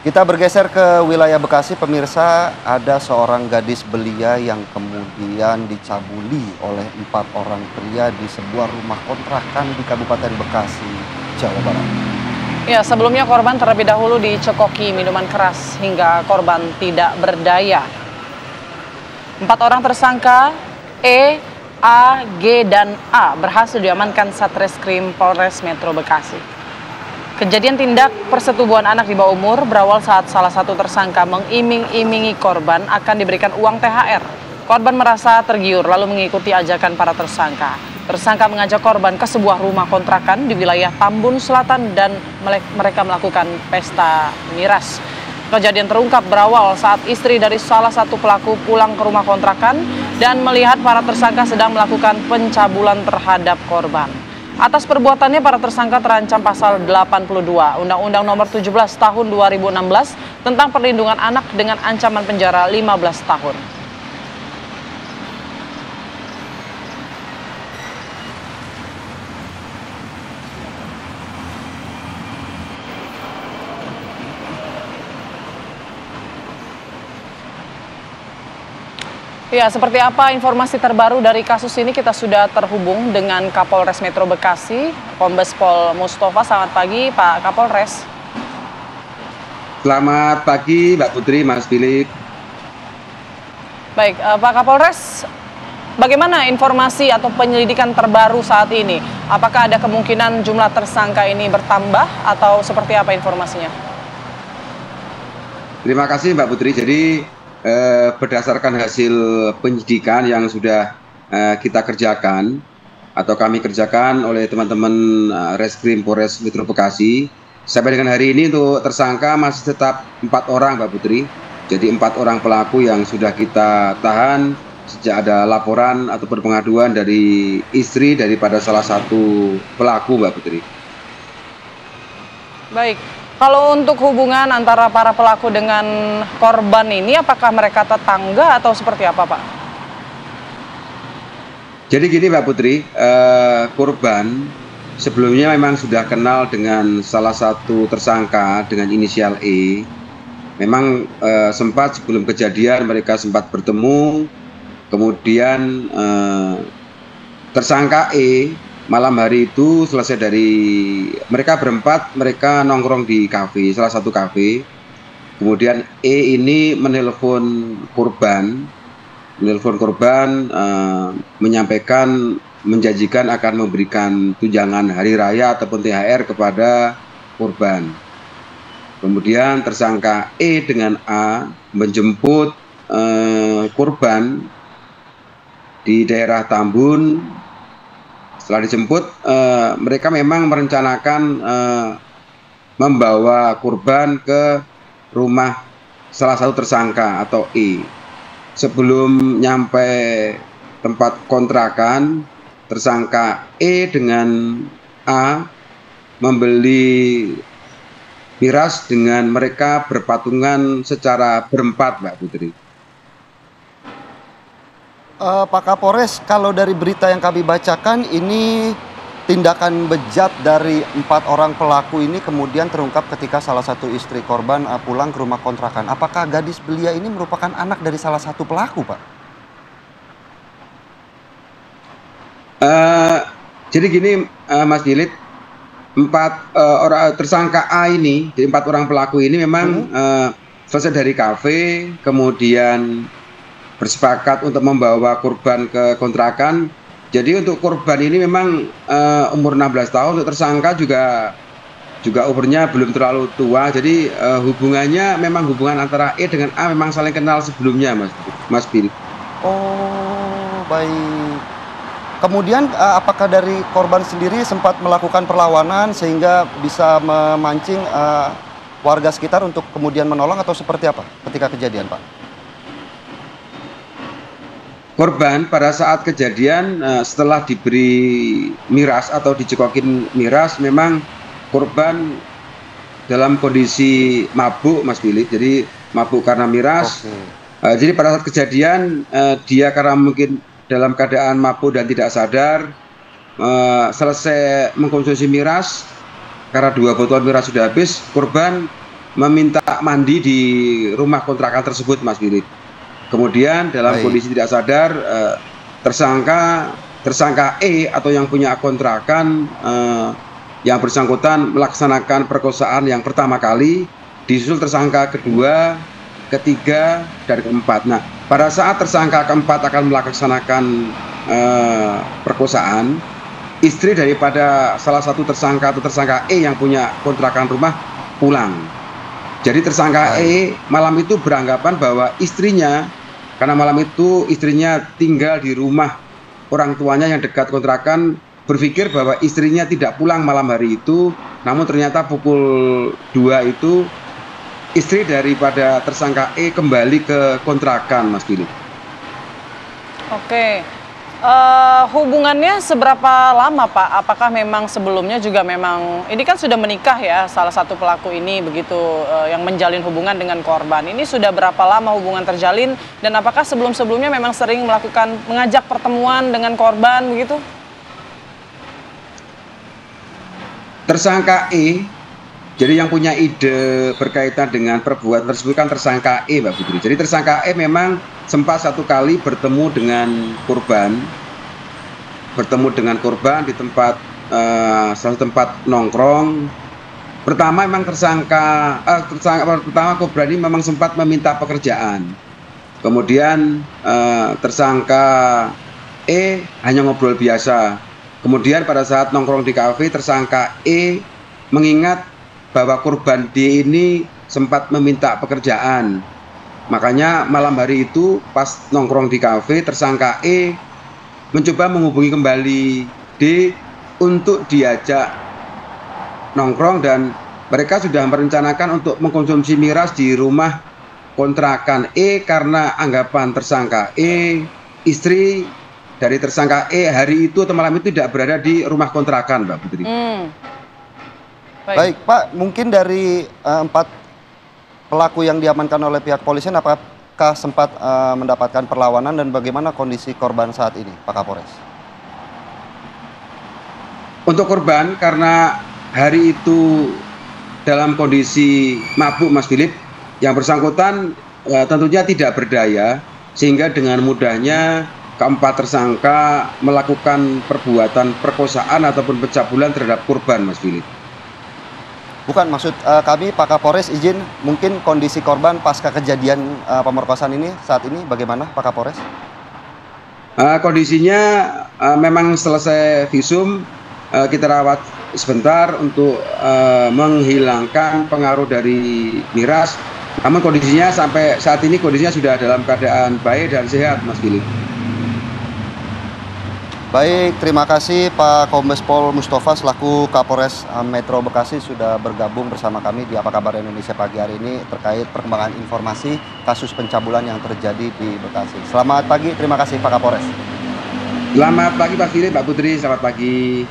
Kita bergeser ke wilayah Bekasi, pemirsa, ada seorang gadis belia yang kemudian dicabuli oleh 4 orang pria di sebuah rumah kontrakan di Kabupaten Bekasi, Jawa Barat. Ya, sebelumnya korban terlebih dahulu dicekoki minuman keras hingga korban tidak berdaya. 4 orang tersangka E, A, G, dan A berhasil diamankan Satreskrim Polres Metro Bekasi. Kejadian tindak persetubuhan anak di bawah umur berawal saat salah satu tersangka mengiming-imingi korban akan diberikan uang THR. Korban merasa tergiur lalu mengikuti ajakan para tersangka. Tersangka mengajak korban ke sebuah rumah kontrakan di wilayah Tambun Selatan dan mereka melakukan pesta miras. Kejadian terungkap berawal saat istri dari salah satu pelaku pulang ke rumah kontrakan dan melihat para tersangka sedang melakukan pencabulan terhadap korban. Atas perbuatannya, para tersangka terancam pasal 82 Undang-Undang Nomor 17 Tahun 2016 tentang perlindungan anak dengan ancaman penjara 15 tahun. Ya, seperti apa informasi terbaru dari kasus ini? Kita sudah terhubung dengan Kapolres Metro Bekasi, Kombes Pol Mustafa. Selamat pagi, Pak Kapolres. Selamat pagi, Mbak Putri, Mas Philip. Baik, Pak Kapolres, bagaimana informasi atau penyelidikan terbaru saat ini? Apakah ada kemungkinan jumlah tersangka ini bertambah atau seperti apa informasinya? Terima kasih, Mbak Putri. Jadi berdasarkan hasil penyidikan yang sudah kita kerjakan atau kami kerjakan oleh teman-teman Reskrim Polres Metro Bekasi, sampai dengan hari ini untuk tersangka masih tetap 4 orang, Mbak Putri. Jadi 4 orang pelaku yang sudah kita tahan sejak ada laporan ataupun pengaduan dari istri daripada salah satu pelaku, Mbak Putri. Baik. Kalau untuk hubungan antara para pelaku dengan korban ini, apakah mereka tetangga atau seperti apa, Pak? Jadi gini, Mbak Putri, korban sebelumnya memang sudah kenal dengan salah satu tersangka dengan inisial E. Memang sempat sebelum kejadian mereka sempat bertemu, kemudian tersangka E malam hari itu selesai dari mereka berempat, mereka nongkrong di kafe, salah satu kafe. Kemudian E ini menelpon korban, menyampaikan, menjanjikan akan memberikan tunjangan hari raya ataupun THR kepada korban. Kemudian tersangka E dengan A menjemput korban di daerah Tambun. Setelah dijemput, mereka memang merencanakan membawa korban ke rumah salah satu tersangka atau E. Sebelum nyampe tempat kontrakan, tersangka E dengan A membeli miras dengan mereka berpatungan secara berempat, Mbak Putri. Pak Kapolres, kalau dari berita yang kami bacakan, ini tindakan bejat dari 4 orang pelaku ini kemudian terungkap ketika salah satu istri korban pulang ke rumah kontrakan. Apakah gadis belia ini merupakan anak dari salah satu pelaku, Pak? Jadi gini, Mas Dilit, 4 orang tersangka A ini, jadi 4 orang pelaku ini memang selesai dari kafe, kemudian bersepakat untuk membawa korban ke kontrakan. Jadi untuk korban ini memang umur 16 tahun, untuk tersangka juga umurnya belum terlalu tua. Jadi hubungannya memang hubungan antara E dengan A memang saling kenal sebelumnya, Mas Bill. Oh, baik. Kemudian apakah dari korban sendiri sempat melakukan perlawanan sehingga bisa memancing warga sekitar untuk kemudian menolong atau seperti apa ketika kejadian, Pak? Korban pada saat kejadian setelah diberi miras atau dicekokin miras, memang korban dalam kondisi mabuk, Mas Billy. Jadi mabuk karena miras. Jadi pada saat kejadian dia karena mungkin dalam keadaan mabuk dan tidak sadar, selesai mengkonsumsi miras, karena 2 botol miras sudah habis, korban meminta mandi di rumah kontrakan tersebut, Mas Willy. Kemudian dalam kondisi tidak sadar, tersangka E atau yang punya kontrakan yang bersangkutan melaksanakan perkosaan yang pertama kali, disusul tersangka kedua, ketiga, dan keempat. Nah, pada saat tersangka keempat akan melaksanakan perkosaan, istri daripada salah satu tersangka atau tersangka E yang punya kontrakan rumah pulang. Jadi tersangka E malam itu beranggapan bahwa istrinya, karena malam itu istrinya tinggal di rumah orang tuanya yang dekat kontrakan, berpikir bahwa istrinya tidak pulang malam hari itu, namun ternyata pukul 2 itu istri daripada tersangka E kembali ke kontrakan, Mas Billy. Oke, hubungannya seberapa lama, Pak? Apakah memang sebelumnya juga memang, ini kan sudah menikah ya, salah satu pelaku ini begitu yang menjalin hubungan dengan korban. Ini sudah berapa lama hubungan terjalin, dan apakah sebelum-sebelumnya memang sering mengajak pertemuan dengan korban begitu? Tersangka E, jadi yang punya ide berkaitan dengan perbuatan tersebut kan tersangka E, Mbak Putri. Jadi tersangka E memang sempat satu kali bertemu dengan korban di tempat salah tempat nongkrong. Pertama memang pertama korban ini memang sempat meminta pekerjaan. Kemudian tersangka E hanya ngobrol biasa. Kemudian pada saat nongkrong di kafe, tersangka E mengingat bahwa korban D ini sempat meminta pekerjaan. Makanya malam hari itu pas nongkrong di kafe, tersangka E mencoba menghubungi kembali D untuk diajak nongkrong, dan mereka sudah merencanakan untuk mengkonsumsi miras di rumah kontrakan E karena anggapan tersangka E, istri dari tersangka E hari itu atau malam itu tidak berada di rumah kontrakan, Mbak Putri. Baik, Pak, mungkin dari 4 pelaku yang diamankan oleh pihak polisian, apakah sempat mendapatkan perlawanan dan bagaimana kondisi korban saat ini, Pak Kapolres? Untuk korban, karena hari itu dalam kondisi mabuk, Mas Philip, yang bersangkutan tentunya tidak berdaya, sehingga dengan mudahnya keempat tersangka melakukan perbuatan perkosaan ataupun pencabulan terhadap korban, Mas Philip. Bukan, maksud kami Pak Kapolres izin, mungkin kondisi korban pasca kejadian pemerkosaan ini saat ini bagaimana, Pak Kapolres? Kondisinya memang selesai visum, kita rawat sebentar untuk menghilangkan pengaruh dari miras. Namun kondisinya sampai saat ini kondisinya sudah dalam keadaan baik dan sehat, Mas Philip. Baik, terima kasih Pak Kombes Pol Mustafa selaku Kapolres Metro Bekasi sudah bergabung bersama kami di Apa Kabar Indonesia pagi hari ini terkait perkembangan informasi kasus pencabulan yang terjadi di Bekasi. Selamat pagi, terima kasih Pak Kapolres. Selamat pagi Pak Philip, Mbak Putri, selamat pagi.